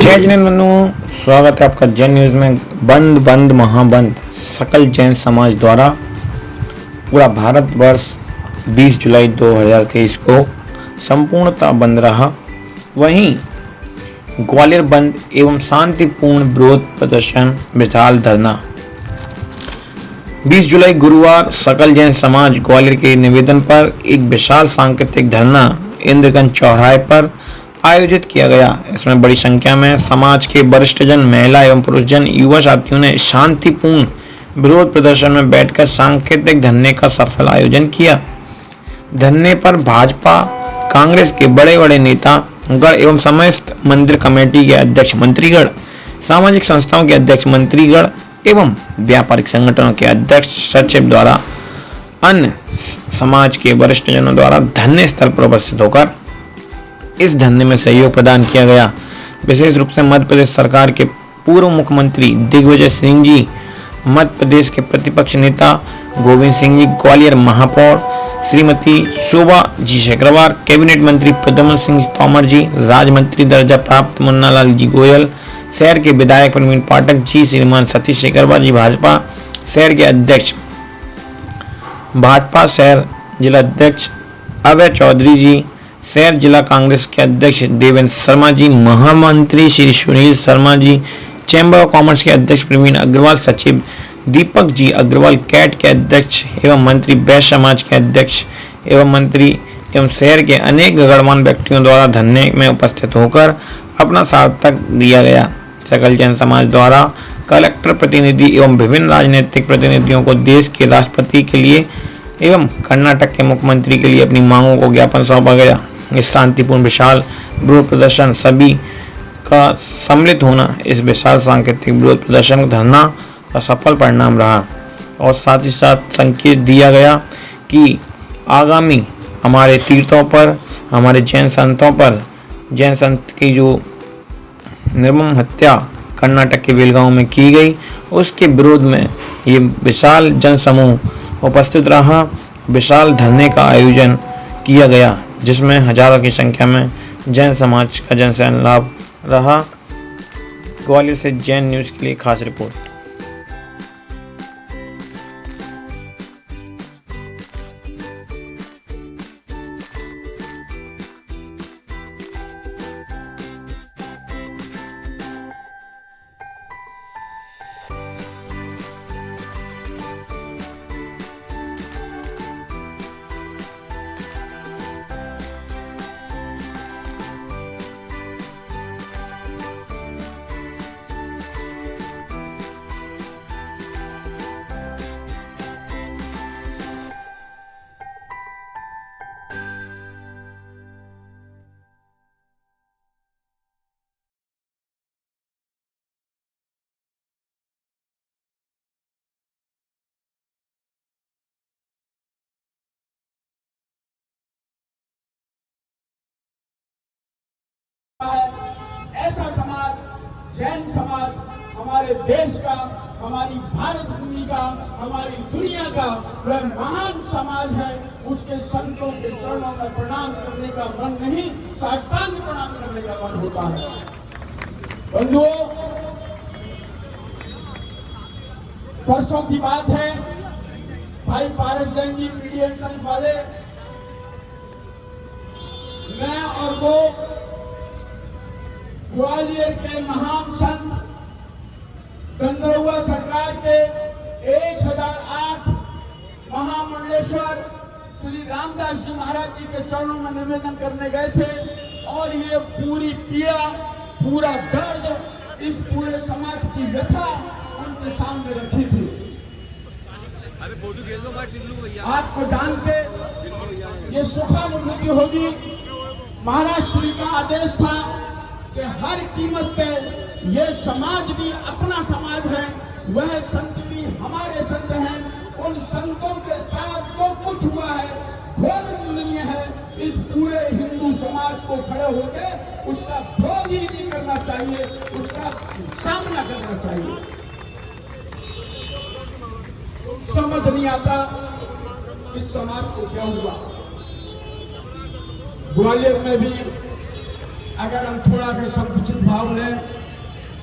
जय जिनेंद्र, स्वागत है आपका जैन न्यूज में। बंद बंद महाबंद सकल जैन समाज द्वारा पूरा भारतवर्ष 20 जुलाई 2023 को संपूर्णतः बंद रहा। वहीं ग्वालियर बंद एवं शांतिपूर्ण विरोध प्रदर्शन विशाल धरना 20 जुलाई गुरुवार सकल जैन समाज ग्वालियर के निवेदन पर एक विशाल सांकेतिक धरना इंद्रगंज चौराहे पर आयोजित किया गया। इसमें बड़ी संख्या में समाज के वरिष्ठ जन, महिला एवं पुरुष जन, युवा साथियों ने शांतिपूर्ण विरोध प्रदर्शन में बैठकर सांकेतिक धरने का सफल आयोजन किया। धरने पर भाजपा, कांग्रेस के बड़े बड़े नेता गण एवं समस्त मंदिर कमेटी के अध्यक्ष मंत्रीगण, सामाजिक संस्थाओं के अध्यक्ष मंत्रीगण एवं व्यापारिक संगठनों के अध्यक्ष सचिव द्वारा अन्य समाज के वरिष्ठ जनों द्वारा धरने स्थल पर उपस्थित होकर इस धरने में सहयोग प्रदान किया गया। विशेष रूप से मध्य प्रदेश सरकार के पूर्व मुख्यमंत्री दिग्विजय सिंह जी, मध्य प्रदेश के प्रतिपक्ष नेता गोविंद सिंह जी, ग्वालियर महापौर श्रीमती शोभा जी शेखरवार, कैबिनेट मंत्री प्रद्युम्न सिंह तोमर जी, राज्य मंत्री दर्जा प्राप्त मुन्नालाल जी गोयल, शहर के विधायक प्रवीण पाठक जी, श्रीमान सतीश शेखरवार जी, भाजपा शहर के अध्यक्ष, भाजपा शहर जिला अध्यक्ष अभय चौधरी जी, शहर जिला कांग्रेस के अध्यक्ष देवेंद्र शर्मा जी, महामंत्री Shri Sunil Sharma ji, chamber of commerce के अध्यक्ष प्रवीण अग्रवाल, सचिव दीपक जी अग्रवाल, कैट के अध्यक्ष एवं मंत्री, वैश्य समाज के अध्यक्ष एवं मंत्री एवं शहर के अनेक गणमान्य व्यक्तियों द्वारा धरने में उपस्थित होकर अपना सार्थक दिया गया। सकल जैन समाज द्वारा कलेक्टर प्रतिनिधि एवं विभिन्न राजनीतिक प्रतिनिधियों को देश के राष्ट्रपति के लिए एवं कर्नाटक के मुख्यमंत्री के लिए अपनी मांगों को ज्ञापन सौंपा गया। इस शांतिपूर्ण विशाल विरोध प्रदर्शन सभी का सम्मिलित होना इस विशाल सांकेतिक विरोध प्रदर्शन धरना का सफल परिणाम रहा और साथ ही साथ संकेत दिया गया कि आगामी हमारे तीर्थों पर, हमारे जैन संतों पर, जैन संत की जो निर्मम हत्या कर्नाटक के बेलगांव में की गई, उसके विरोध में ये विशाल जन समूह उपस्थित रहा। विशाल धरने का आयोजन किया गया जिसमें हजारों की संख्या में जैन समाज का जनसैन लाभ रहा। ग्वालियर से जैन न्यूज़ के लिए खास रिपोर्ट। ऐसा समाज, जैन समाज हमारे देश का, हमारी भारत भूमि का, हमारी दुनिया का वह महान समाज है। उसके संतों के चरणों में प्रणाम करने का मन नहीं, साष्टांग प्रणाम करने का मन होता है। बंधुओं, परसों की बात है, भाई पारस जैन जी पीडीएन संघ वाले, मैं और वो ग्वालियर के महान संत गंधर्वा सरकार के 1008 महामंडलेश्वर श्री रामदास जी महाराज जी के चरणों में निवेदन करने गए थे और ये पूरी पीड़ा, पूरा दर्द, इस पूरे समाज की व्यथा उनके सामने रखी थी। आपको जान के ये सुखानुभूति होगी। महाराज श्री का आदेश था कि हर कीमत पे ये समाज भी अपना समाज है, वह संत भी हमारे संत हैं। उन संतों के साथ जो कुछ हुआ है घोर निंदनीय है। इस पूरे हिंदू समाज को खड़े होकर उसका विरोध ही नहीं करना चाहिए, उसका सामना करना चाहिए। समझ नहीं आता इस समाज को क्या हुआ। ग्वालियर में भी अगर हम थोड़ा सा संकुचित भाव लें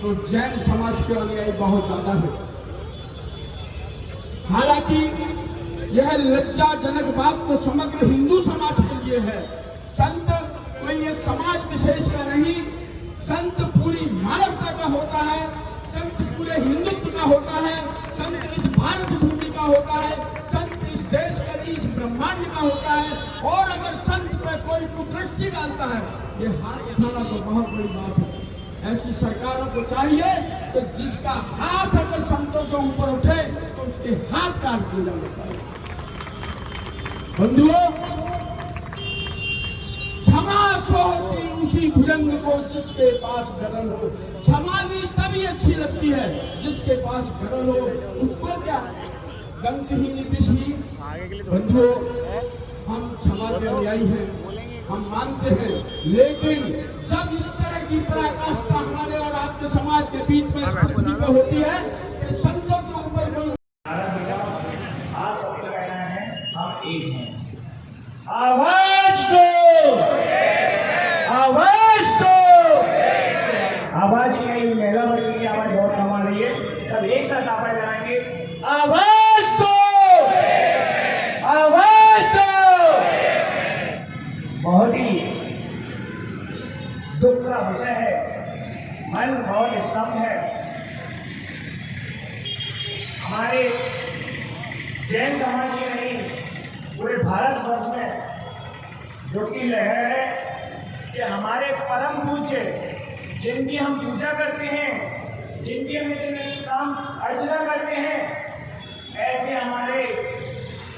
तो जैन समाज के अनुयायी बहुत ज्यादा है। हालांकि यह लज्जाजनक बात तो समग्र हिंदू समाज के लिए है। संत कोई एक समाज विशेष का नहीं, संत पूरी मानवता का होता है, संत पूरे हिंदुत्व का होता है, संत इस भारत भूमि का होता है, संत इस देश का नहीं, इस ब्रह्मांड का होता है। और अगर संत पर कोई कुदृष्टि डालता है, ये हाथ उठाना तो बहुत बड़ी बात है। ऐसी सरकारों को चाहिए कि जिसका हाथ अगर संतों के ऊपर उठे तो उसके हाथ काट दिए जाने चाहिए। बंधुओं, क्षमा सो होती उसी भुजंग को जिसके पास गरल हो। क्षमा भी तभी अच्छी लगती है जिसके पास गरल हो। उसको क्या गंतहीन विषहीन। बंधुओं, हम क्षमा के अनुयायी हैं, हम मानते हैं, लेकिन जब इस तरह की पराकाष्ठा हमारे और आपके समाज के बीच में स्थिति में होती है कि संतों के ऊपर कोई आप सबको कहना है हम एक हैं। आवाज दो, आवाज दो। आवाज नहीं आई, महिला वर्ग की आवाज बहुत कम आ रही है। सब एक साथ आवाज लगाएंगे, आवाज दो, आवाज दो। बहुत ही दुख का विषय है, मन बहुत स्तंभ है। हमारे जैन समाज ही नहीं, पूरे भारतवर्ष में दुख की लहर है कि हमारे परम पूज्य जिनकी हम पूजा करते हैं, जिनकी हम इतने काम अर्चना करते हैं, ऐसे हमारे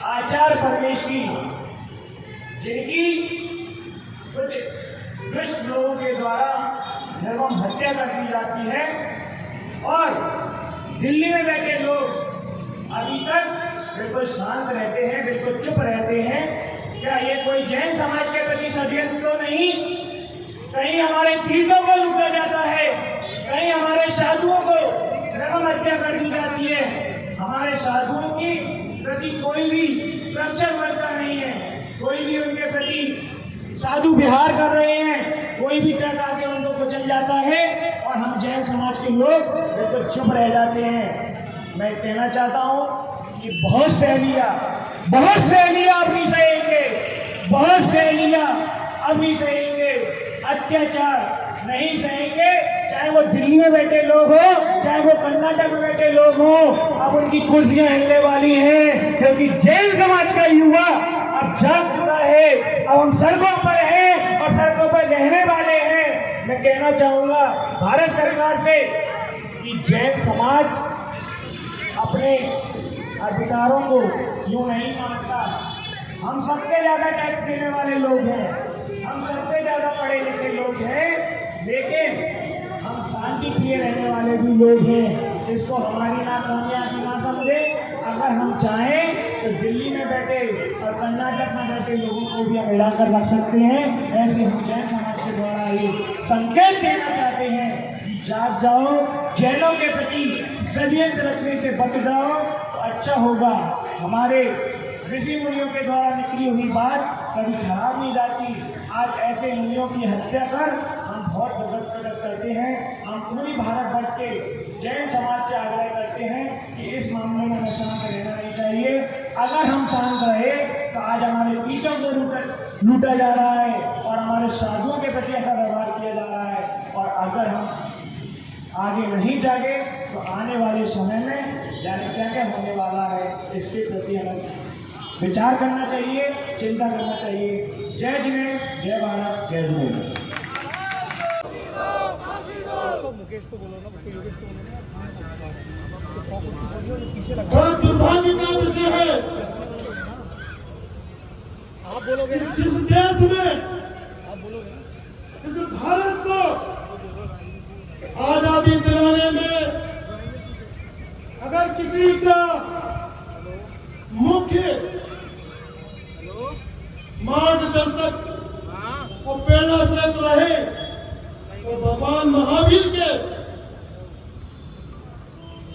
आचार्य परमेश्वरी जिनकी कुछ दुष्ट लोगों के द्वारा निर्मम हत्या कर दी जाती है, और दिल्ली में बैठे लोग अभी तक बिल्कुल शांत रहते हैं, बिल्कुल चुप रहते हैं। क्या ये कोई जैन समाज के प्रति षड्यंत्र तो नहीं? कहीं हमारे तीर्थों को लूटा जाता है, कहीं हमारे साधुओं को निर्मम हत्या कर दी जाती है। हमारे साधुओं की प्रति कोई भी सुरक्षा व्यवस्था नहीं है, कोई भी उनके प्रति साधु विहार कर रहे हैं, कोई भी ट्रक आके उनको कुचल जाता है और हम जैन समाज के लोग बिल्कुल चुप रह जाते हैं। मैं कहना चाहता हूं कि बहुत सहेलियां अपनी सहेंगे, बहुत सहेलियां अपनी सहेंगे, अत्याचार नहीं सहेंगे। चाहे वो दिल्ली में बैठे लोग हो, चाहे वो कर्नाटक में बैठे लोग हो, अब उनकी कुर्सियां हिलने वाली हैं, क्योंकि जैन समाज का युवा अब जाग चुका है। अब हम सड़कों पर हैं और सड़कों पर रहने वाले हैं। मैं कहना चाहूंगा भारत सरकार से कि जैन समाज अपने अधिकारों को यूं नहीं मानता। हम सबसे ज्यादा टैक्स देने वाले लोग हैं, हम सबसे ज्यादा पढ़े लिखे लोग हैं, लेकिन हम शांति प्रिय रहने वाले भी लोग हैं। इसको हमारी ना कामयाबी ना समझे। अगर हम चाहें तो दिल्ली में बैठे और कर्नाटक में बैठे लोगों को भी हम मिलाकर रख सकते हैं। ऐसे हम जैन समाज के द्वारा ये संकेत देना चाहते हैं कि जाग जाओ, जैनों के प्रति षड्यंत्र रचने से बच जाओ तो अच्छा होगा। हमारे ऋषि मुनियों के द्वारा निकली हुई बात कभी खराब नहीं जाती। आज ऐसे मुनियों की हत्या कर हम बहुत दुर्गत प्रकट करते हैं। हम पूरी भारतवर्ष के जैन समाज से आग्रह करते हैं कि इस मामले में हमें शांत रहना नहीं चाहिए। अगर हम शांत रहे तो आज हमारे पीठों को लूटा जा रहा है और हमारे साधुओं के प्रति ऐसा व्यवहार किया जा रहा है। और अगर हम आगे नहीं जागे तो आने वाले समय में जाने क्या क्या होने वाला है, इसके प्रति हमें विचार करना चाहिए, चिंता करना चाहिए। जय जिनेन्द्र, जय भारत, जय जिनेन्द्र। बड़ा दुर्भाग्य का विषय है आप बोलोगे, जिस देश में, आप बोलोगे, इस भारत को आजादी दिलाने में अगर किसी का मुख्य मार्गदर्शक और प्रेरणा स्रोत रहे तो भगवान महावीर के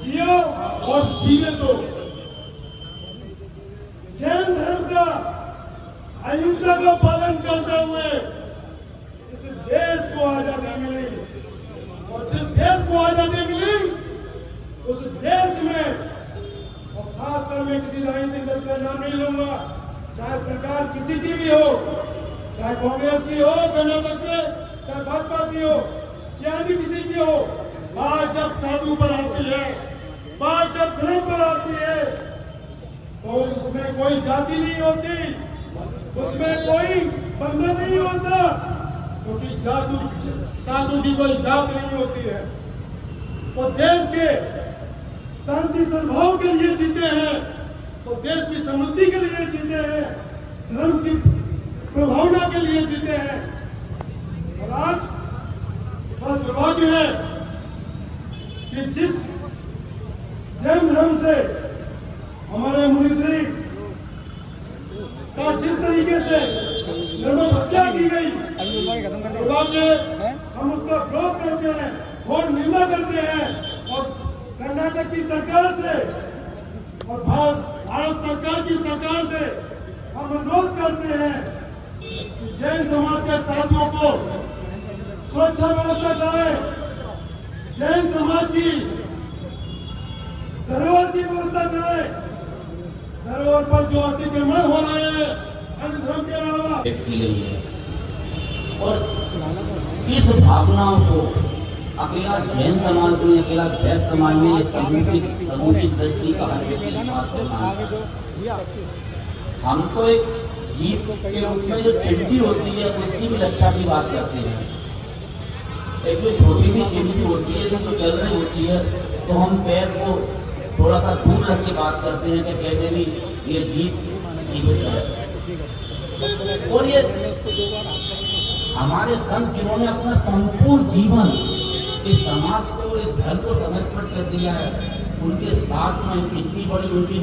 जियो और जिए तो जैन धर्म का अहिंसा का पालन करते हुए इस देश को आजादी मिली, और जिस देश को आजादी मिली उस देश में, और खासकर मैं किसी राजनीतिक दल का नाम नहीं लूंगा, चाहे सरकार किसी की भी हो, चाहे कांग्रेस की हो कर्नाटक में, चाहे भाजपा की हो, या भी किसी की हो, बात जब साधु पर आती है, बात जब धर्म पर आती है, तो उसमें कोई जाति नहीं होती, उसमें कोई बंधन नहीं होता, क्योंकि साधु की कोई जात नहीं होती है। तो देश के शांति सद्भाव के लिए जीते हैं, तो देश की समृद्धि के लिए जीते हैं, धर्म की प्रभावना के लिए जीते हैं। और आज बड़ा दुर्भाग्य है कि जिस जैन धर्म से हमारे मुनिश्री का जिस तरीके से निर्मम हत्या की गई, दुर्भाग्य, हम उसका विरोध करते हैं और निंदा करते हैं, और कर्नाटक की सरकार से और भारत सरकार की सरकार से हम अनुरोध करते हैं कि जैन समाज के साथियों को सुरक्षा व्यवस्था कराए, जैन समाज की धरोहर की व्यवस्था कराए, धरोहर पर जो अतिक्रमण हो रहे हैं अन्य धर्म के अलावा की गई है। और इस भावनाओं को अकेला जैन समाज में, अकेला वैश्य समाज में ये समुचित दृष्टि कहा हम तो एक जीव के रूप में जो चिमटी होती है उसकी भी रक्षा की बात करते हैं। एक जो छोटी भी चिमटी होती है जो चल रही होती है, तो हम पैर को थोड़ा सा दूर रख के बात करते हैं कि कैसे भी ये जीव जीवित है। और ये हमारे संत जिन्होंने अपना संपूर्ण जीवन इस समाज को और इस धर्म को समर्पित कर दिया है, उनके साथ में इतनी बड़ी उनकी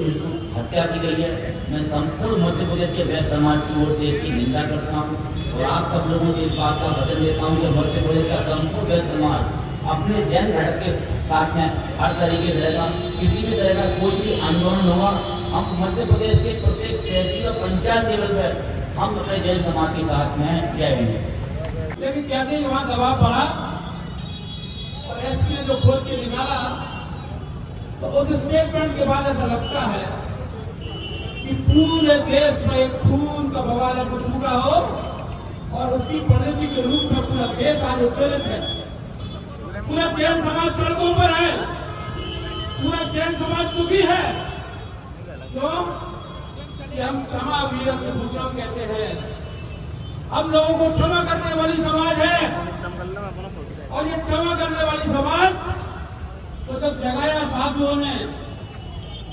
हत्या की गई है। मैं संपूर्ण मध्य प्रदेश के वैश्य समाज की ओर से इसकी निंदा करता हूँ, और आप सब लोगों से इस बात का वचन देता हूँ कि मध्य प्रदेश का संपूर्ण वैश्य समाज अपने जैन धर्म के साथ में हर तरीके से रहेगा। किसी भी तरह का कोई भी आंदोलन होगा, हम मध्य प्रदेश के प्रत्येक तहसील और पंचायत लेवल पर हम अपने जैन समाज के साथ में जय हिंद। लेकिन कैसे ही वहां दबाव पड़ा और एसपी ने जो खोज के निकाला, तो उस स्टेटमेंट के बाद ऐसा लगता है कि पूरे देश में एक खून का बवाल है, कुछ टूटा हो और उसकी परिणति के रूप में पूरा देश आज उत्पीड़ित है। पूरा जैन समाज सड़कों पर है, पूरा जैन समाज दुखी है। क्यों? कि हम क्षमा वीर से भूषण कहते हैं, हम लोगों को क्षमा करने वाली समाज है, और ये क्षमा करने वाली समाज तो जब जगाया साधुओं ने,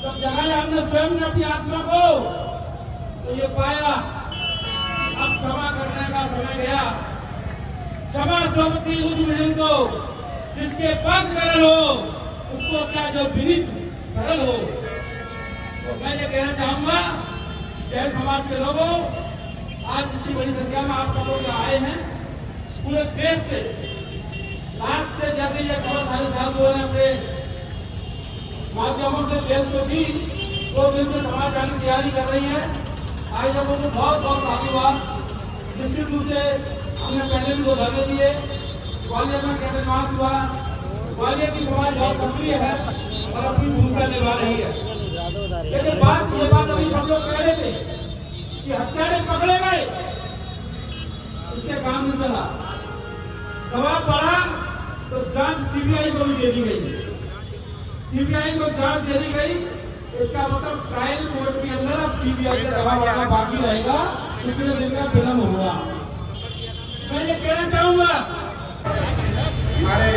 जब जगाया हमने स्वयं ने अपनी आत्मा को, तो ये पाया अब क्षमा करने का समय गया। क्षमा स्वपति उस विनीत को जिसके पास सरल हो, उसको क्या जो विनीत सरल हो। तो मैं ये कहना चाहूंगा जैन समाज के लोगों, आज इतनी बड़ी संख्या में आप सब लोग आए हैं पूरे देश से, लाख से जैसे ये बहुत सारे साधुओं ने अपने माध्यमों से देश को दी, 2 दिन से समाज जाने की तैयारी कर रही है। आज लोगों को बहुत बहुत धन्यवाद। निश्चित रूप से हमने पहले भी 2 धरने दिए, ग्वालियर में कैबिनेट मार्च हुआ, ग्वालियर की समाज बहुत सक्रिय है और अपनी भूमिका निभा रही है। लेकिन ये बात अभी सब लोग कह रहे थे कि हत्यारे पकड़े गए, इससे काम नहीं चला। दबाव बढ़ा तो जांच सीबीआई को भी दे दी गई, सीबीआई को जांच दे दी गई। इसका मतलब ट्रायल कोर्ट के अंदर अब सीबीआई का दबाव आना बाकी रहेगा, कितने दिन का विलंब होगा। मैं ये कहना चाहूंगा हमारे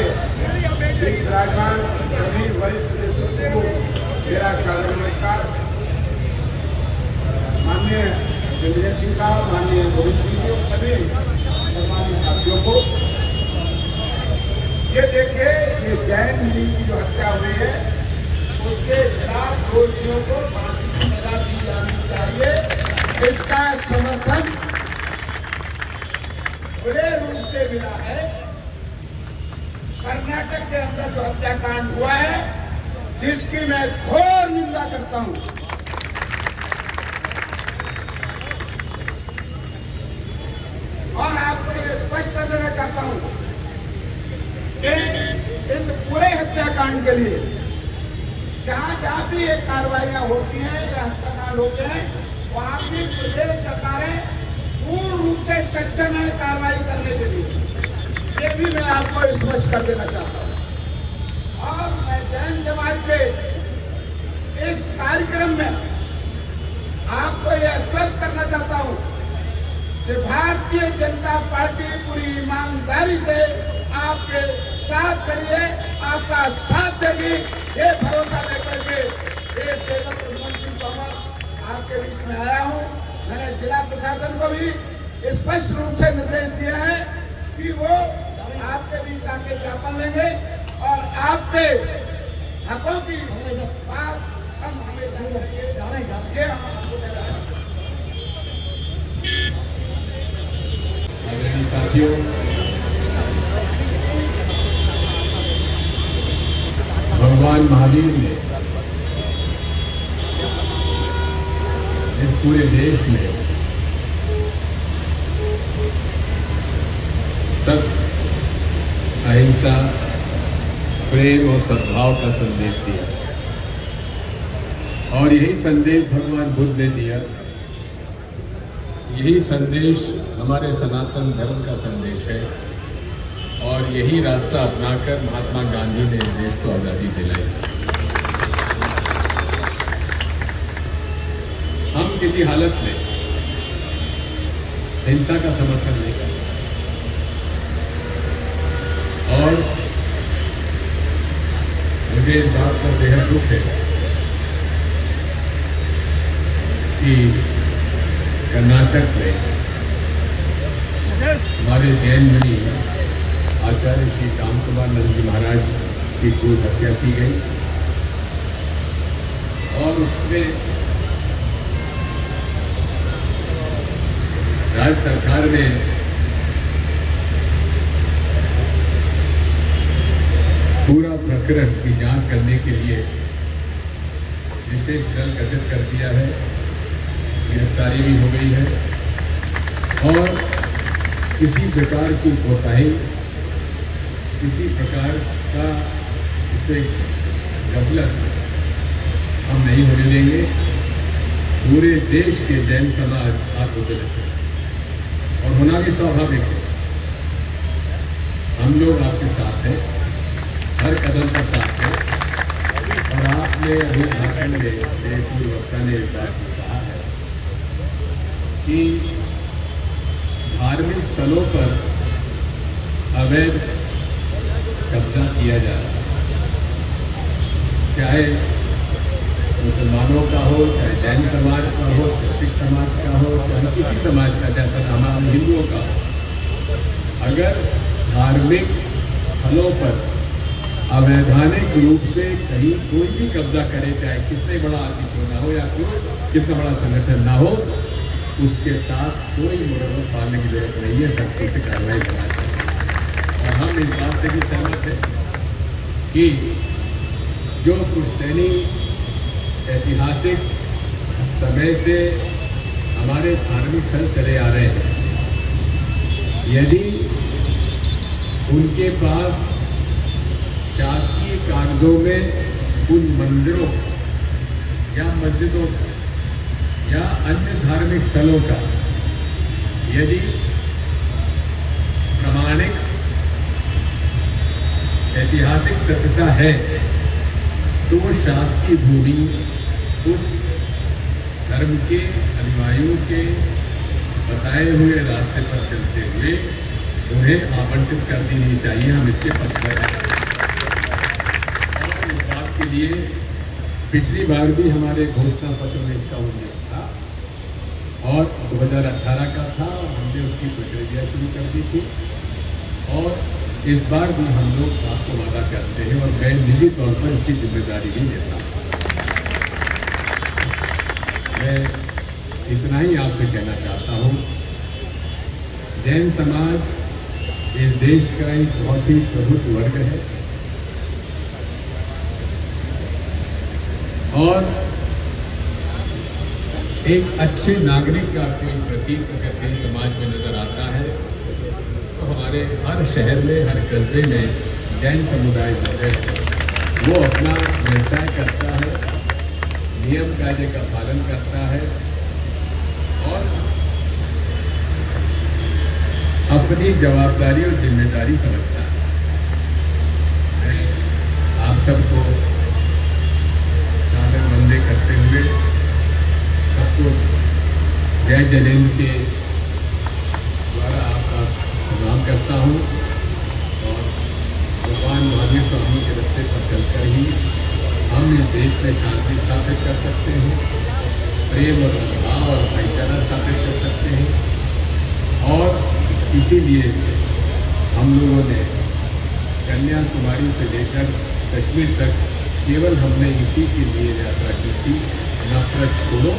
विराजमान सभी वरिष्ठ नेतृत्व को मेरा सादर नमस्कार। माननीय विजय सिंह साहब, माननीय गोविंद सिंह जी, सभी सम्मानित साथियों को, ये देखिए ये जैन मुनि की जो हत्या हुई है उसके खिलाफ दोषियों को फांसी की सजा दी जानी चाहिए। इसका समर्थन बड़े रूप से मिला है। कर्नाटक के अंदर जो हत्याकांड हुआ है, जिसकी मैं घोर निंदा करता हूं। और आपको ये स्पष्ट कर देना चाहता प्रशासन के लिए जहाँ जहाँ भी ये कार्रवाइयाँ होती हैं या हत्याकांड होते हैं वहाँ भी प्रदेश सरकारें पूर्ण रूप से सक्षम है कार्रवाई करने के लिए। ये भी मैं आपको स्पष्ट कर देना चाहता हूँ। और मैं जैन समाज के इस कार्यक्रम में आपको यह स्पष्ट करना चाहता हूँ कि भारतीय जनता पार्टी पूरी ईमानदारी से आपके साथ करिए, आपका साथ देगी, ये भरोसा लेकर के ये सेवक सिंह तोमर आपके बीच में आया हूँ। मैंने जिला प्रशासन को भी स्पष्ट रूप से निर्देश दिया है कि वो आपके बीच आके ज्ञापन लेंगे और आपके हकों की बात हम हमेशा करेंगे। ये हम आपको कह रहे हैं। आदरणीय साथियों, भगवान महावीर ने इस पूरे देश में सत्य, अहिंसा, प्रेम और सद्भाव का संदेश दिया और यही संदेश भगवान बुद्ध ने दिया। यही संदेश हमारे सनातन धर्म का संदेश है और यही रास्ता अपनाकर महात्मा गांधी ने देश को आज़ादी दिलाई। हम किसी हालत में हिंसा का समर्थन नहीं करते और मुझे इस बात पर बेहद दुख है कि कर्नाटक में हमारे जैन मुनि आचार्य श्री राम कुमार नंद जी महाराज की क्रूर हत्या की गई और उसमें राज्य सरकार ने पूरा प्रकरण की जांच करने के लिए विशेष दल गठित कर दिया है। गिरफ्तारी भी हो गई है और किसी प्रकार की कोताही, किसी प्रकार का इससे गफलत हम नहीं होने देंगे। पूरे देश के जैन समाज आत्मोदलित है और होना भी स्वाभाविक है। हम लोग आपके साथ हैं, हर कदम पर साथ हैं और आपने अभी भाषण में मेरे पूर्व वक्ता ने एक बात कहा है कि धार्मिक स्थलों पर अवैध कब्जा किया जा रहा है, चाहे मुसलमानों का हो, चाहे जैन समाज का हो, चाहे सिख समाज का हो, चाहे किसी समाज का, जैसा हमारा हिंदुओं का हो। अगर धार्मिक स्थलों पर अवैधानिक रूप से कहीं कोई भी कब्जा करे, चाहे कितने बड़ा आदमी क्यों ना हो या कितना बड़ा संगठन ना हो, उसके साथ कोई मुरम्मत पालने की जरूरत नहीं है, सख्ती से कार्रवाई करना चाहिए। और हम इस बात से भी सहमत हैं कि जो पुश्तैनी ऐतिहासिक समय से हमारे धार्मिक स्थल चले आ रहे हैं, यदि उनके पास शासकीय कागजों में उन मंदिरों या मस्जिदों या अन्य धार्मिक स्थलों का यदि प्रमाणिक ऐतिहासिक सत्यता है तो वो शासकीय भूमि उस धर्म के अनुयायियों के बताए हुए रास्ते पर चलते हुए उन्हें आवंटित कर देनी चाहिए। हम इसके पक्ष में हैं और इस बात के लिए पिछली बार भी हमारे घोषणा पत्र में इसका उल्लेख था और 2018 का था और हमने उसकी प्रक्रिया शुरू कर दी थी और इस बार भी हम लोग आपको वादा करते हैं और मैं निजी तौर पर इसकी जिम्मेदारी भी लेता हूँ। मैं इतना ही आपसे कहना चाहता हूँ, जैन समाज इस देश का एक बहुत ही प्रबुद्ध वर्ग है और एक अच्छे नागरिक का कोई प्रतीक अगर कहीं समाज में नजर आता है तो हमारे हर शहर में, हर कस्बे में जैन समुदाय है। वो अपना व्यवसाय करता है, नियम कायदे का पालन करता है और अपनी जवाबदारी और जिम्मेदारी समझता है। मैं आप सबको सादर वंदे करते हुए सबको जय जलेंद्र के द्वारा आपका प्रणाम करता हूँ और भगवान महावीर स्वामी के रास्ते पर चलकर ही हम इस देश में शांति स्थापित कर सकते हैं, प्रेम और सद्भाव और भाईचारा स्थापित कर सकते हैं। और इसीलिए हम लोगों ने कन्याकुमारी से लेकर कश्मीर तक केवल हमने इसी के लिए यात्रा की थी, नफरत छोड़ो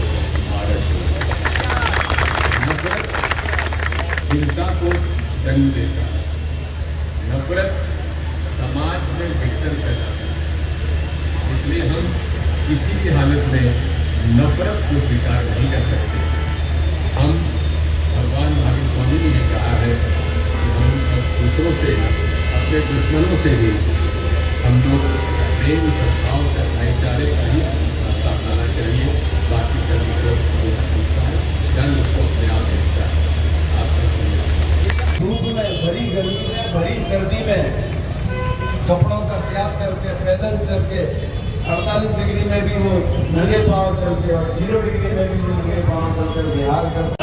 भारत छोड़ो। नफरत हिंसा को जन्म देता है, नफरत समाज में विघटन फैलाता है। इसलिए हम किसी भी हालत में नफरत को स्वीकार नहीं कर सकते। हम भगवान महावीर स्वामी ने भी कहा है कि हम दूसरों से, अपने दुश्मनों से भी हम लोग प्रेम, सद्भाव और भाईचारे का ही रास्ता अपनाना चाहिए। बाकी सभी को पूछता है, जन्म को अपने आप देखता है। आपका धूप में, भरी गर्मी में, भरी सर्दी में कपड़ों का त्याग करके पैदल चल के 48 डिग्री में भी वो नंगे पाँव चल के और 0 डिग्री में भी वो नंगे पाँव चल कर बिहार करता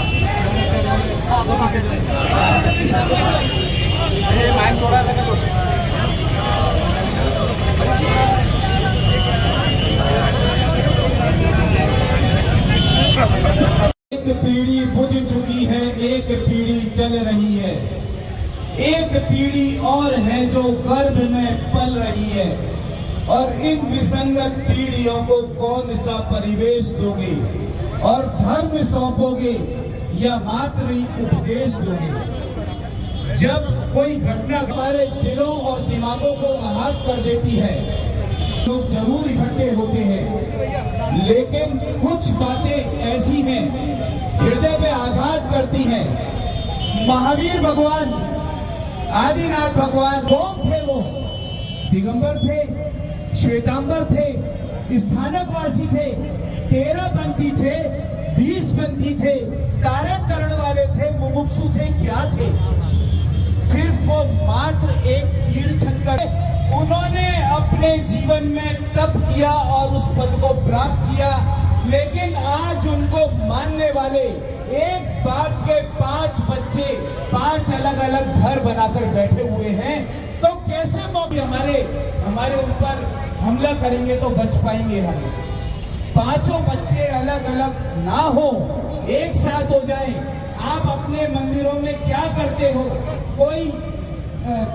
एक पीढ़ी बुझ चुकी है, एक पीढ़ी चल रही है, एक पीढ़ी और है जो गर्भ में पल रही है। और इन विसंगत पीढ़ियों को कौन सा परिवेश दोगे और धर्म सौंपोगे या मात्र ही उपदेश दोगे। जब कोई घटना हमारे दिलों और दिमागों को आहत कर देती है, लोग जरूर इकट्ठे होते हैं, लेकिन कुछ बातें ऐसी हैं हृदय पे आघात करती हैं। महावीर भगवान, आदिनाथ भगवान कौन थे? वो दिगंबर थे, श्वेतांबर थे, स्थानकवासी थे, 13 पंथी थे, 20 पंथी थे, तारक करण वाले थे, मुमुक्षु थे, क्या थे? सिर्फ वो मात्र एक तीर्थंकर। उन्होंने अपने जीवन में तप किया और उस पद को प्राप्त किया, लेकिन आज उनको मानने वाले एक बाप के 5 बच्चे 5 अलग अलग घर बनाकर बैठे हुए हैं। तो कैसे मौके हमारे ऊपर हमला करेंगे तो बच पाएंगे हम? 5 बच्चे अलग अलग ना हो, एक साथ हो जाए। आप अपने मंदिरों में क्या करते हो? कोई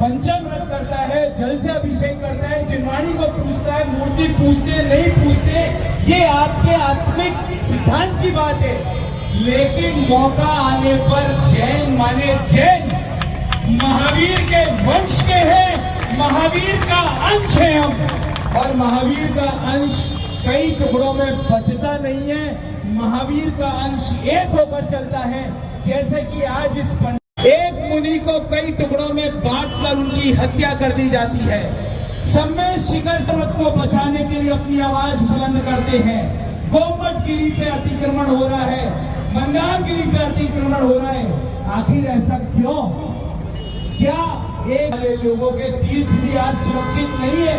पंचम व्रत करता है, जल से अभिषेक करता है, जिनवाणी को पूजता है, मूर्ति पूजते नहीं पूजते, ये आपके आत्मिक सिद्धांत की बात है। लेकिन मौका आने पर जैन माने जैन महावीर के वंश के हैं, महावीर का अंश है हम। और महावीर का अंश कई टुकड़ों में बंटता नहीं है, महावीर का अंश एक होकर चलता है। जैसे कि आज इस एक मुनि को कई टुकड़ों में बांटकर उनकी हत्या कर दी जाती है। सम्मेद शिखर पर्वत को बचाने के लिए अपनी आवाज बुलंद करते हैं। गोमट गिरी पे अतिक्रमण हो रहा है, मंदारगिरी पे अतिक्रमण हो रहा है। आखिर ऐसा क्यों? क्या एक वाले लोगों के तीर्थ भी आज सुरक्षित नहीं है?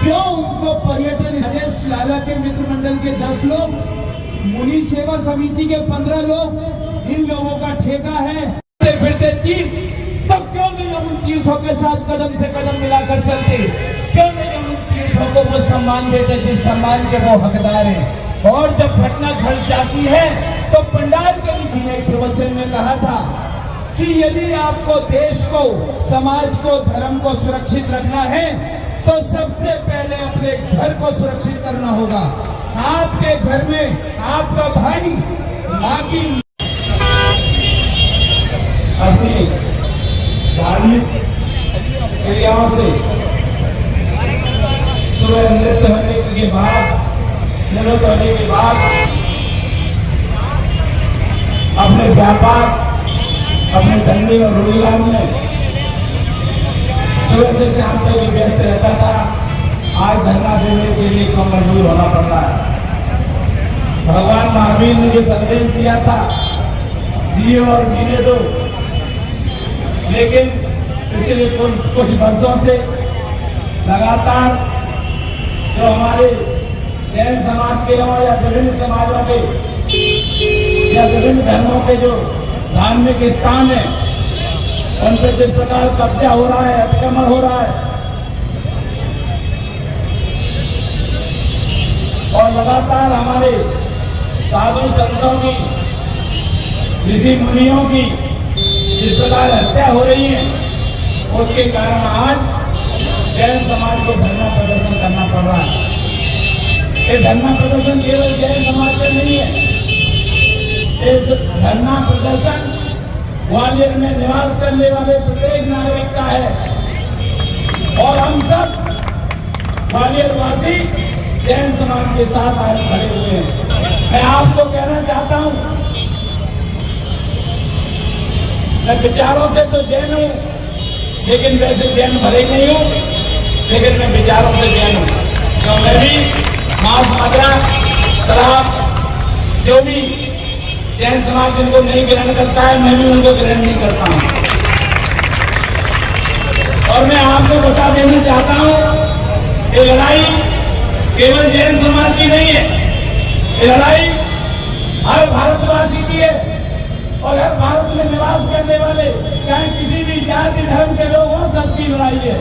क्यों उनको पर्यटन? राजेश लाला के मित्र मंडल के 10 लोग, मुनि सेवा समिति के 15 लोग, इन लोगों का ठेका है फिरते तीर्थ। तो क्यों नहीं हम उन तीर्थों के साथ कदम से कदम मिलाकर चलते? क्यों नहीं हम उन तीर्थों को वो सम्मान देते जिस सम्मान के वो हकदार हैं? और जब घटना घट जाती है तो भंडारकर जी ने प्रवचन में कहा था कि यदि आपको देश को, समाज को, धर्म को सुरक्षित रखना है तो सबसे पहले अपने घर को सुरक्षित करना होगा। आपके घर में आपका भाई माँ की अपनी धार्मिक क्रियाओं से सुबह नृत्य होने के बाद, नृत्य होने के बाद अपने व्यापार, अपने धंधे और रोजगार में सुबह से शाम तक व्यस्त रहता था। आज धरना देने के लिए क्यों मजबूर होना पड़ रहा है। भगवान महावीर ने जो संदेश दिया था, जियो और जीने दो, लेकिन पिछले कुछ वर्षों से लगातार जो हमारे जैन समाज के हों या विभिन्न समाजों के या विभिन्न धर्मों के जो धार्मिक स्थान है, उन पर जिस प्रकार कब्जा हो रहा है, अतिक्रमण हो रहा है, और लगातार हमारे साधु संतों की, ऋषि मुनियों की जिस प्रकार हत्या हो रही है, उसके कारण आज जैन समाज को धरना प्रदर्शन करना पड़ रहा है। ये धरना प्रदर्शन केवल जैन समाज में नहीं है, इस धरना प्रदर्शन ग्वालियर में निवास करने वाले प्रत्येक नागरिक का है और हम सब ग्वालियर वासी जैन समाज के साथ आज खड़े हुए हैं। मैं आपको कहना चाहता हूं, मैं विचारों से तो जैन हूं, लेकिन वैसे जैन भले ही नहीं हूं, लेकिन मैं विचारों से जैन हूं। तो मैं भी मांस मदिरा शराब जो भी जैन समाज जिनको नहीं ग्रहण करता है, मैं भी उनको ग्रहण नहीं करता हूं। और मैं आपको बता देना चाहता हूं, ये लड़ाई केवल जैन समाज की नहीं है, ये लड़ाई हर भारतवासी की है और हर भारत में निवास करने वाले चाहे किसी भी जाति धर्म के लोग हों, सबकी लड़ाई है।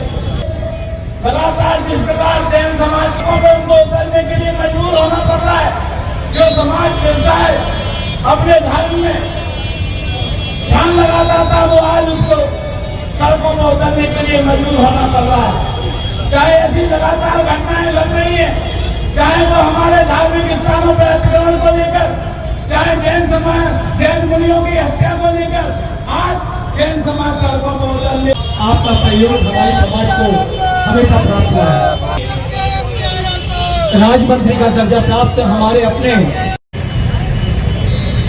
लगातार जिस प्रकार जैन समाज को उनको उतरने के लिए मजबूर होना पड़ रहा है, जो समाज व्यवसाय अपने धर्म में ध्यान लगाता था, वो आज उसको सड़कों में उतरने के लिए मजबूर होना पड़ रहा है। चाहे ऐसी लगातार घटनाएं लग रही है, चाहे वो हमारे धार्मिक स्थानों पर अतिक्रमण को लेकर, चाहे जैन समाज जैन मुनियों की हत्या को लेकर, आज जैन समाज सड़कों पर उतरने। आपका सहयोग हमारे समाज को हमेशा प्राप्त हुआ है। राजमंत्री का दर्जा प्राप्त हमारे अपने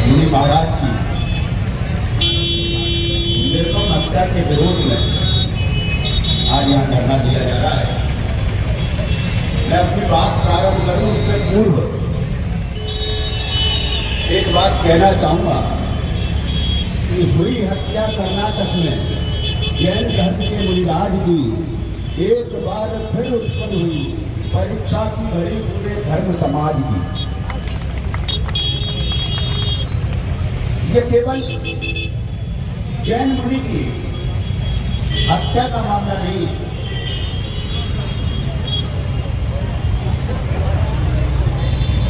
मुनि महाराज की निर्मम हत्या के विरोध में आज यहाँ धरना दिया जा रहा है। मैं अपनी बात प्रारंभ करूं उससे पूर्व एक बात कहना चाहूंगा कि हुई हत्या कर्नाटक में जैन धर्म के मुनिराज की एक बार फिर उत्पन्न हुई परीक्षा की घड़ी पूरे धर्म समाज की। ये केवल जैन मुनि की हत्या का मामला नहीं,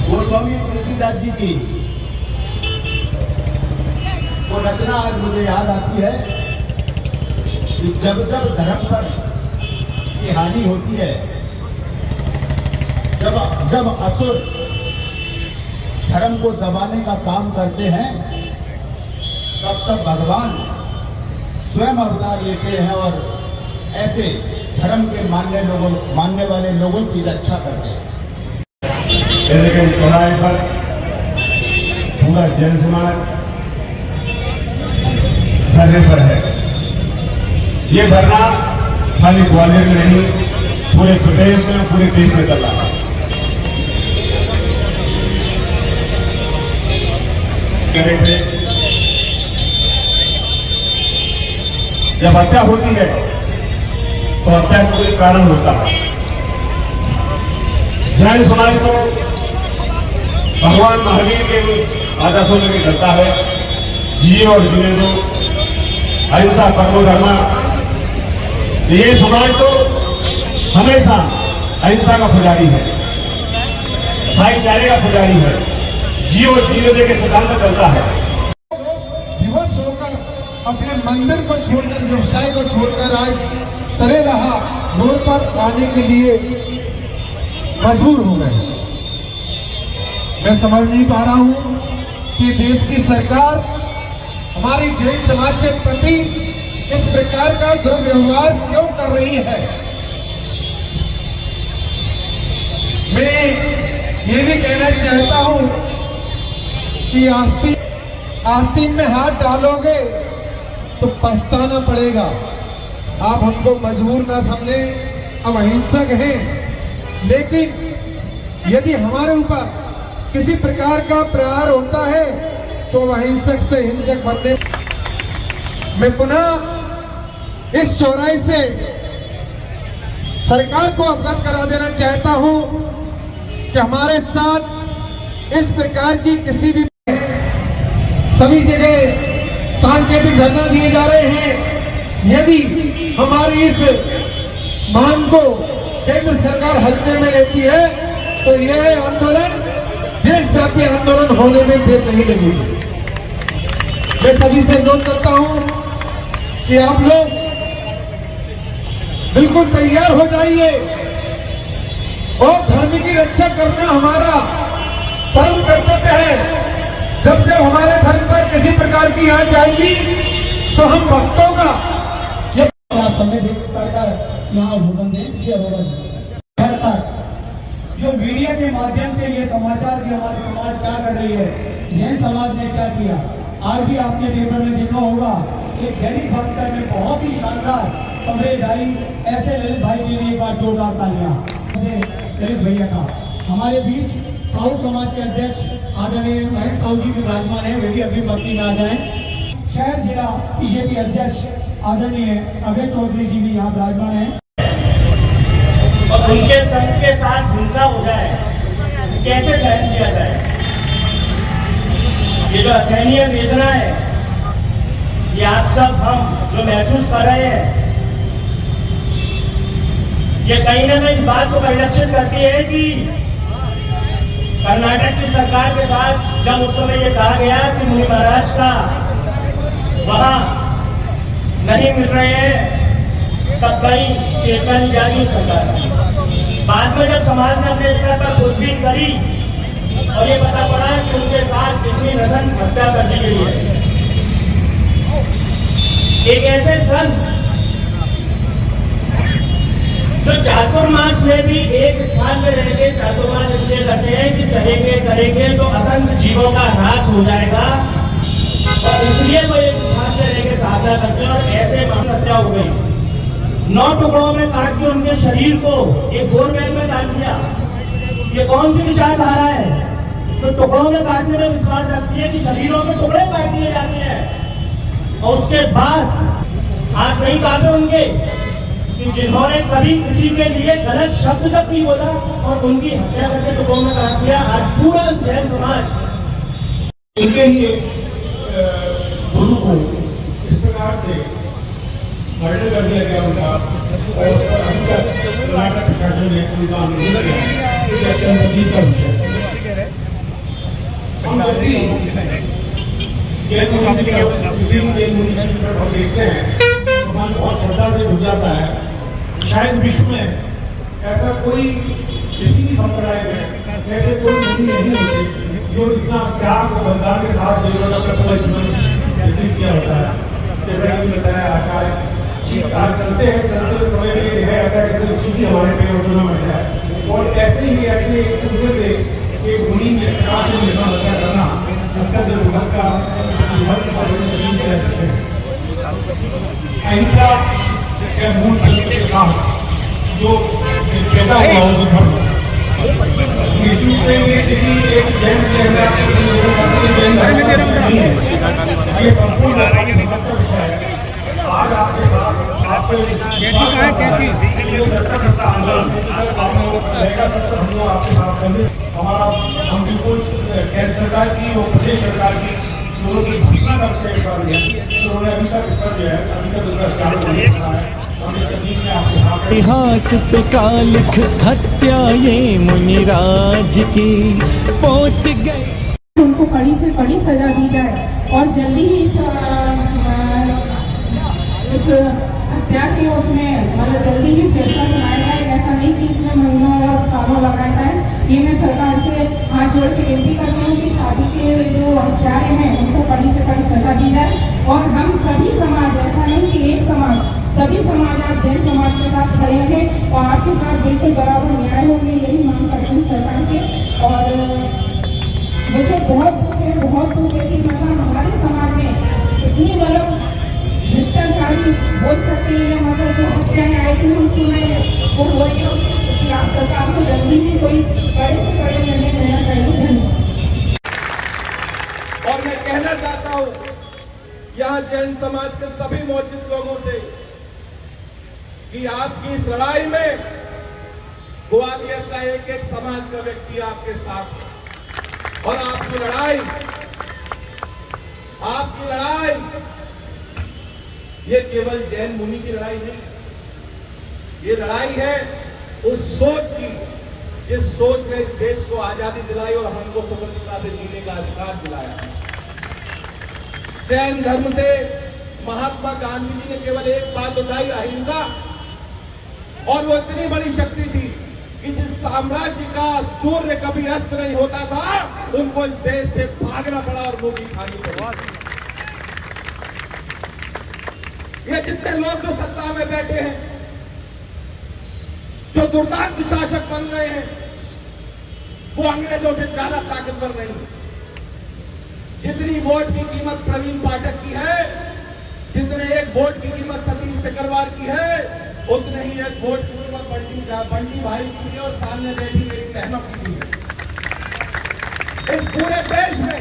गोस्वामी तुलसीदास जी की वो रचना आज मुझे याद आती है कि जब जब धर्म पर की हानि होती है, जब असुर धर्म को दबाने का काम करते हैं, तब तब भगवान स्वयं अवतार लेते हैं और ऐसे धर्म के मानने वाले लोगों की रक्षा करते हैं। लेकिन चौराहे पर पूरा जैन समाज धरने पर है। ये धरना खाली ग्वालियर में नहीं, पूरे प्रदेश में, पूरे देश में चल रहा है। करेंगे जब हत्या होती है तो हत्या का कोई कारण होता है। जैन समाज को भगवान महावीर के आदर्शों में चलता है, जिए और जीने दो, अहिंसा परमो धर्मा। ये समाज तो हमेशा अहिंसा का पुजारी है, भाईचारे का पुजारी है, जियो और जीने दे के सिद्धांत में चलता है। विवश होकर अपने मंदिर को छोड़कर, व्यवसाय को छोड़कर आज सरे रहा रोड पर आने के लिए मजबूर हो गए। मैं समझ नहीं पा रहा हूं कि देश की सरकार हमारे जैन समाज के प्रति इस प्रकार का दुर्व्यवहार क्यों कर रही है। मैं ये भी कहना चाहता हूं कि आस्तीन में हाथ डालोगे तो पछताना पड़ेगा। आप हमको मजबूर ना समझें, हम अहिंसक हैं, लेकिन यदि हमारे ऊपर किसी प्रकार का प्रहार होता है तो वह हिंसक से हिंसक बनने। मैं पुनः इस चौराहे से सरकार को अवगत करा देना चाहता हूं कि हमारे साथ इस प्रकार की किसी भी सभी जगह सांकेतिक धरना दिए जा रहे हैं। यदि हमारी इस मांग को केंद्र सरकार हल्के में लेती है तो यह आंदोलन देशव्यापी आंदोलन होने में देर नहीं लगेगी। मैं सभी से अनुरोध करता हूं कि आप लोग बिल्कुल तैयार हो जाइए और धर्म की रक्षा करना हमारा परम कर्तव्य है। जब जब हमारे धर्म पर किसी प्रकार की आंच आएगी तो हम भक्तों का समय कर यहाँ उद्बोधन दें। जो मीडिया के माध्यम से ये समाचार की हमारे समाज क्या कर रही है, जैन समाज ने क्या किया, आज भी आपने पेपर में देखा होगा एक दैनिक भास्कर में बहुत ही शानदार कवरेज आई। ऐसे ललित भाई के लिए एक बार जोरदार तालियां ललित भैया का। हमारे बीच साहू समाज के अध्यक्ष आदरणीय महेंद्र साहू जी भी विराजमान है, वे भी अभी पंक्ति में आ जाए। शहर जिला बीजेपी अध्यक्ष आदरणीय अभय चौधरी जी भी यहाँ विराजमान है। और उनके संघ के साथ हिंसा हो जाए कैसे सहन किया जाए? ये जो असहनीय वेदना है ये आप सब हम जो महसूस कर रहे हैं ये कहीं ना कहीं इस बात को परिलक्षित करती है कि कर्नाटक की सरकार के साथ जब उस समय ये कहा गया कि मुनि महाराज का वहां नहीं मिल रहे हैं तब कई चेतावनी जारी उस सरकार की। बाद में जब समाज ने अपने स्तर पर खोजबीन करी और ये पता पड़ा कि उनके साथ कितनी नृशंस हत्या कर दी गई है। एक ऐसे संत जो चातुर्मास में भी एक स्थान में रह के चातुर्मास इसलिए करते हैं कि चलेंगे करेंगे तो असंख्य जीवों का ह्रास हो जाएगा और इसलिए वो एक स्थान में रह के साधना करते हैं। और ऐसे हत्या हो गई, 9 टुकड़ों में काट के उनके शरीर को एक गोर बैग में डाल दिया। ये कौन सी विचारधारा है तो टुकड़ों में काटने में विश्वास रखती है कि शरीरों के टुकड़े काट दिए जाते हैं और उसके बाद हाथ नहीं काटे उनके कि जिन्होंने कभी किसी के लिए गलत शब्द तक नहीं बोला और उनकी हत्या करके टुकड़ों में काट दिया। आज पूरा जैन समाज इनके ही गुरु को इस प्रकार से मर्डर कर दिया गया उनका और अभी तक कर्नाटक प्रशासन ने कोई काम नहीं किया। अत्यंत अजीब का विषय। हम जब भी किसी भी जैन मुनि हम देखते हैं तो मन बहुत श्रद्धा से जुड़ जाता है। शायद विश्व में ऐसा कोई किसी भी संप्रदाय में ऐसे कोई मुनि नहीं होते जो इतना प्यार और बलिदान के साथ जीवन का जीवन व्यतीत किया होता है। जैसा कि बताया आचार्य आज चलते हैं, चलते समय में देखा जाता है कि चीज़ हमारे पेड़ों में है और ऐसे ही ऐसे उनके से एक मुनि के प्रकार से निर्माण हत्या करना अत्यंत दुर्भग का अहिंसा के मूल के साथ जो पैदा हुआ हो धर्म ये संपूर्ण विषय है। आज आपके साथ आंदोलन हम लोग आपके साथ हमारा हम बिल्कुल केंद्र सरकार की और प्रदेश सरकार की दोनों की घोषणा करते हैं। उन्होंने अभी तक इसका जो है अभी तक उसका चालू नहीं किया है। इतिहास पे कालिख हत्या ये मुनिराज की पोत गए। उनको कड़ी से कड़ी सजा दी जाए और जल्दी ही इस हत्या के उसमें मतलब जल्दी ही फैसला सुनाया जाए। ऐसा नहीं कि इसमें महीनों और सालों लगाया जाए। ये मैं सरकार से हाथ जोड़ के विनती करती हूँ कि शादी के जो हत्यारे हैं उनको कड़ी से कड़ी सजा दी जाए और हम सभी समाज, ऐसा नहीं कि एक समाज, सभी समाज आप जैन समाज के साथ खड़े हैं और आपके साथ बिल्कुल बराबर न्याय हो। मैं यही मांग करती हूँ सरकार से। और मुझे बहुत दुख है कि मतलब हमारे समाज में इतनी मतलब भ्रष्टाचारी बोल सकते हैं या मतलब जो हत्याएं आई थी हम सुने वो हो रही है उसकी आप सरकार को जल्दी ही कोई बड़े से बड़े निर्णय लेना चाहिए। धन्यवाद। और मैं कहना चाहता हूं यहां जैन समाज के सभी मौजूद लोगों से कि आपकी इस लड़ाई में ग्वालियर का एक एक समाज का व्यक्ति आपके साथ है और आपकी लड़ाई ये केवल जैन मुनि की लड़ाई नहीं है, ये लड़ाई है उस सोच की जिस सोच ने इस देश को आजादी दिलाई और हमको स्वतंत्रता से जीने का अधिकार दिलाया। जैन धर्म से महात्मा गांधी जी ने केवल एक बात उठाई, अहिंसा, और वो इतनी बड़ी शक्ति थी कि जिस साम्राज्य का सूर्य कभी अस्त नहीं होता था उनको इस देश से भागना पड़ा और मुंह की खानी पड़ी। ये जितने लोग जो सत्ता में बैठे हैं, जो दुर्दांत शासक बन गए हैं, वो अंग्रेजों से ज्यादा ताकतवर नहीं। जितनी वोट की कीमत प्रवीण पाठक की है, जितने एक वोट की कीमत सतीश सिकरवार की है, उतने ही एक वोट की कीमत बंटी भाई की है और सामने बैठी मेरी बहनों की है। इस पूरे देश में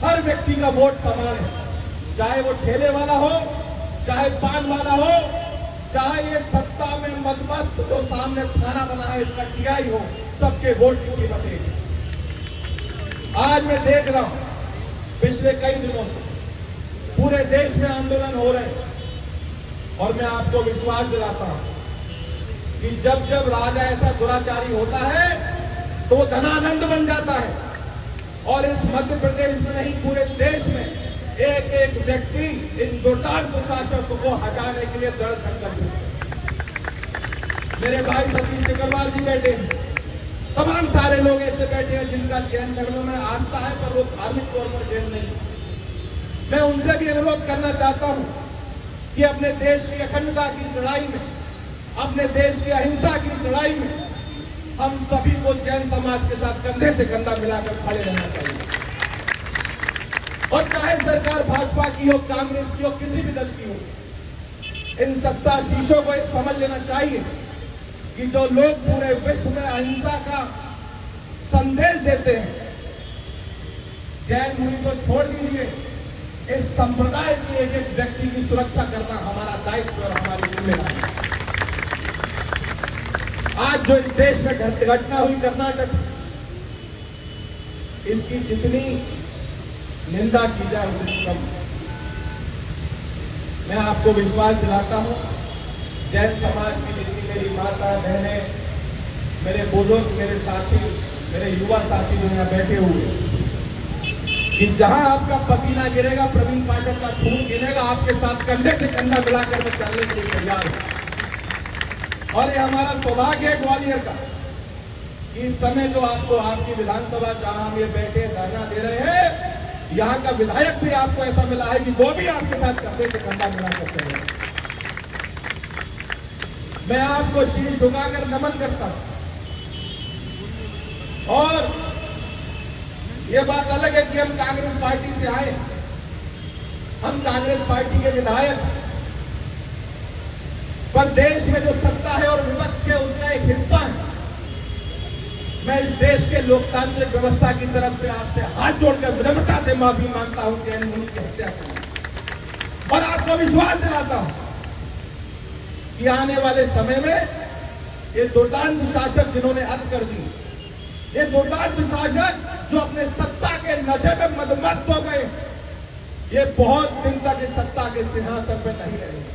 हर व्यक्ति का वोट समान है, चाहे वो ठेले वाला हो, चाहे पान वाला हो, चाहे ये सत्ता में मदमस्त जो सामने थाना बना है इसका टीआई हो, सबके वोट की कीमत है। आज मैं देख रहा हूं पिछले कई दिनों से पूरे देश में आंदोलन हो रहे हैं और मैं आपको विश्वास दिलाता हूं कि जब जब राजा ऐसा दुराचारी होता है तो वो धनानंद बन जाता है। और इस मध्य प्रदेश में नहीं, पूरे देश में एक एक व्यक्ति इन दुर्दांत शासकों को हटाने के लिए दृढ़ संकल्प है। मेरे भाई सतीश सिकरवार जी बैठे हैं, तमाम सारे लोग ऐसे बैठे हैं जिनका जैन धर्म में आस्था है पर वो धार्मिक तौर पर जैन नहीं। मैं उनसे भी अनुरोध करना चाहता हूं कि अपने देश की अखंडता की इस लड़ाई में, अपने देश की अहिंसा की इस लड़ाई में हम सभी को जैन समाज के साथ कंधे से कंधा मिलाकर खड़े रहना चाहिए। और चाहे सरकार भाजपा की हो, कांग्रेस की हो, किसी भी दल की हो, इन सत्ताधीशों को समझ लेना चाहिए कि जो लोग पूरे विश्व में अहिंसा का संदेश देते हैं, जैन मुनि को छोड़ दीजिए, इस संप्रदाय की एक एक व्यक्ति की सुरक्षा करना हमारा दायित्व और हमारी जिम्मेदारी है। आज जो इस देश में घटना हुई कर्नाटक, इसकी जितनी निंदा की जाए उतनी कम। मैं आपको विश्वास दिलाता हूं, जैन समाज की जितनी मेरी माता बहनें, मेरे बुजुर्ग, मेरे साथी, मेरे युवा साथी जो यहाँ बैठे हुए, कि जहां आपका पसीना गिरेगा, प्रवीण पाठक का खून गिरेगा, आपके साथ कंधे से कंधा मिलाकर मैं चलने के लिए तैयार हूं। और ये हमारा सौभाग्य है ग्वालियर का कि इस समय जो आपको आपकी विधानसभा जहां हम ये बैठे धरना दे रहे हैं, यहाँ का विधायक भी आपको ऐसा मिला है कि वो भी आपके साथ कंधे से कंधा मिलाकर चले। मैं आपको शीश झुकाकर नमन करता हूं। और ये बात अलग है कि हम कांग्रेस पार्टी से आए, हम कांग्रेस पार्टी के विधायक, पर देश में जो सत्ता है और विपक्ष के उसका एक हिस्सा है। मैं इस देश के लोकतांत्रिक व्यवस्था की तरफ से आपसे हाथ जोड़कर विनम्रता से माफी मांगता हूं जैन मुनि की हत्या करने, और आपको विश्वास दिलाता हूं कि आने वाले समय में ये दुर्दांत शासक जिन्होंने अंत कर दी, ये दुर्दांत शासक जो अपने सत्ता के नशे में मदमस्त हो गए, ये बहुत दिन तक इस सत्ता के सिंहासन पर नहीं रहेंगे।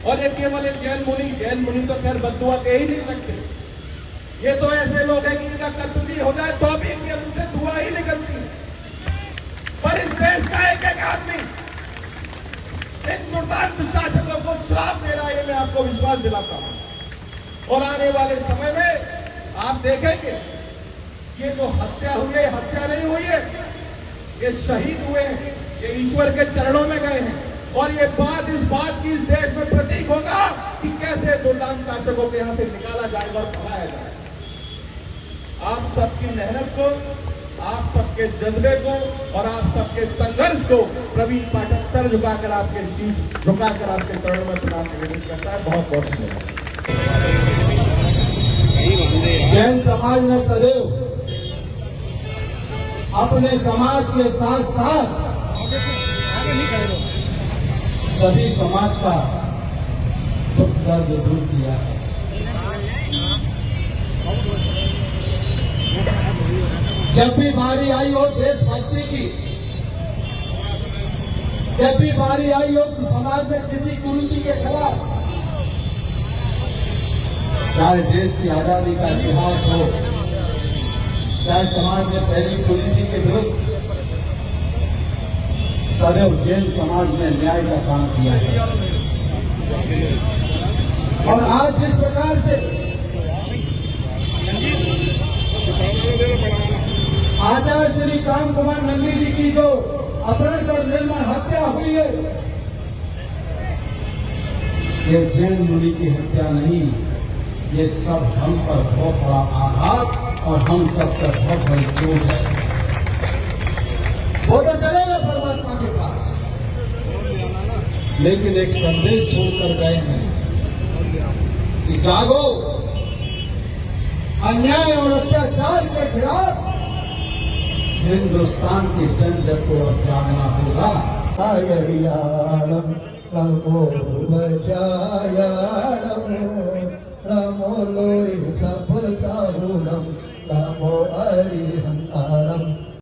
और ये केवल एक जैन मुनि तो खैर बद्दुआ दे ही नहीं सकते। ये तो ऐसे लोग हैं कि इनका कत्ल भी हो जाए तो भी इनके मुंह से दुआ ही निकलती है। पर इस देश का एक एक आदमी इन दुर्दांत शासकों को श्राप दे रहा है, ये मैं आपको विश्वास दिलाता हूं। और आने वाले समय में आप देखेंगे ये जो हत्या हुई है, हत्या नहीं हुई है, ये शहीद हुए हैं, ये ईश्वर के चरणों में गए हैं। और ये बात इस बात की इस देश में प्रतीक होगा कि कैसे दुर्दांत शासकों को यहां से निकाला जाएगा और भगाया जाएगा। आप सबकी मेहनत को, आप सबके जज्बे को और आप सबके संघर्ष को प्रवीण पाठक सर झुकाकर आपके शीश झुकाकर आपके चरणों में प्रणाम करता है। बहुत बहुत धन्यवाद। जैन समाज ने सदैव अपने समाज के साथ साथ सभी समाज का दुख दर्द दूर किया है। जब भी बारी आई हो देशभक्ति की, जब भी बारी आई हो समाज में किसी कुरीति के खिलाफ, चाहे देश की आजादी का इतिहास हो, चाहे समाज में पहली कुरीति के विरुद्ध, सदैव जैन समाज ने न्याय का काम किया है। और आज जिस प्रकार से आचार्य श्री काम कुमार नंदी जी की जो अपहरण और निर्मम हत्या हुई है, ये जैन मुनि की हत्या नहीं, ये सब हम पर बहुत बड़ा आघात और हम सब पर बहुत बड़ी चोट है। वो तो चलेगा परमात्मा के पास, लेकिन एक संदेश छोड़कर गए हैं कि जागो, अन्याय और अत्याचार के खिलाफ हिंदुस्तान की जनता को अब जागना होगा। नमो बजायाणम नमो लोय सब साहुलम नमो अरिहंतारम